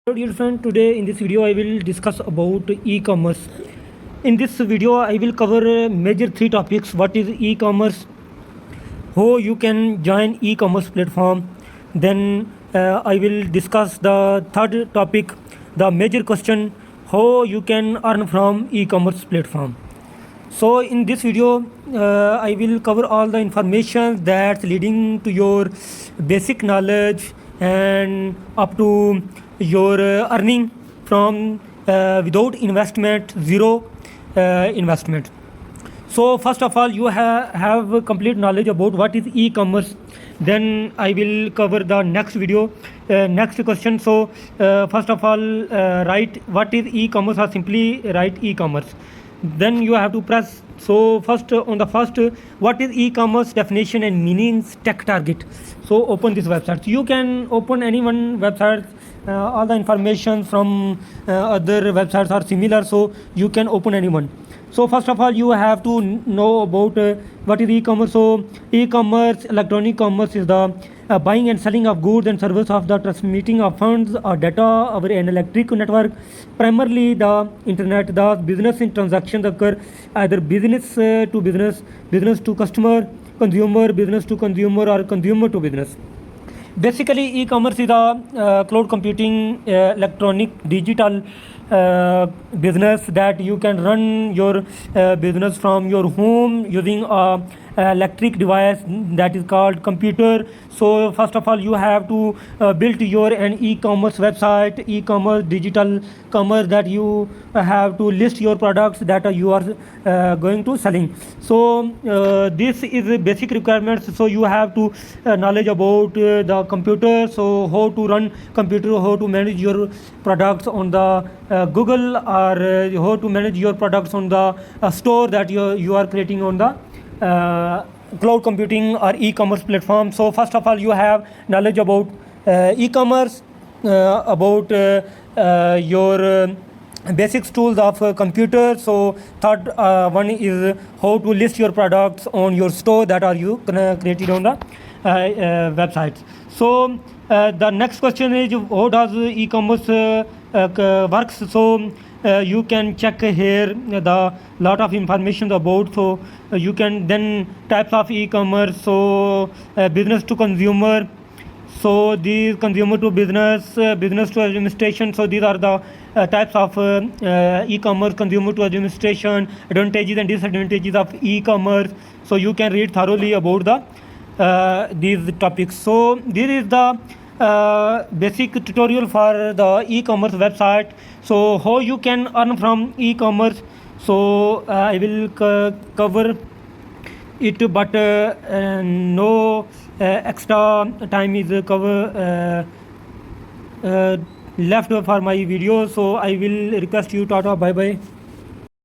Hello dear friend, today in this video I will discuss about e-commerce. In this video I will cover major three topics. What is e-commerce, how you can join e-commerce platform. Then I will discuss the third topic, the major question, how you can earn from e-commerce platform. So in this video I will cover all the information that's leading to your basic knowledge and up to your earning from without investment, zero investment. So first of all, you have a complete knowledge about what is e-commerce. Then I will cover the next video, next question. So first of all, write what is e-commerce, or simply write e-commerce. Then you have to press. So first on the first, what is e-commerce definition and meanings, tech target. So open this website. You can open any one website. All the information from other websites are similar, so you can open any one. So first of all, you have to know about what is e-commerce. So e-commerce, electronic commerce, is the buying and selling of goods and services, of the transmitting of funds or data over an electric network, primarily the internet. The business in transactions occur either business to business, business to customer, consumer, business to consumer, or consumer to business. Basically, e-commerce is a cloud computing, electronic, digital business that you can run your business from your home using a electric device that is called computer. So first of all, you have to build your an e-commerce website, e-commerce, digital commerce, that you have to list your products that you are going to selling. So this is a basic requirements. So you have to knowledge about the computer, so how to run computer, how to manage your products on the Google, or how to manage your products on the store that you are creating on the cloud computing or e-commerce platform. So first of all, you have knowledge about e-commerce, about your basics tools of computer. So third one is how to list your products on your store that are you created on the websites. So the next question is, how does e-commerce works? So you can check here the lot of information about. So you can then types of e-commerce. So business to consumer, so these consumer to business, business to administration. So these are the types of e-commerce, consumer to administration, advantages and disadvantages of e-commerce. So you can read thoroughly about the these topics. So this is the basic tutorial for the e-commerce website. So how you can earn from e-commerce. So I will cover it, but no extra time is cover left for my video. So I will request you, tata, bye bye.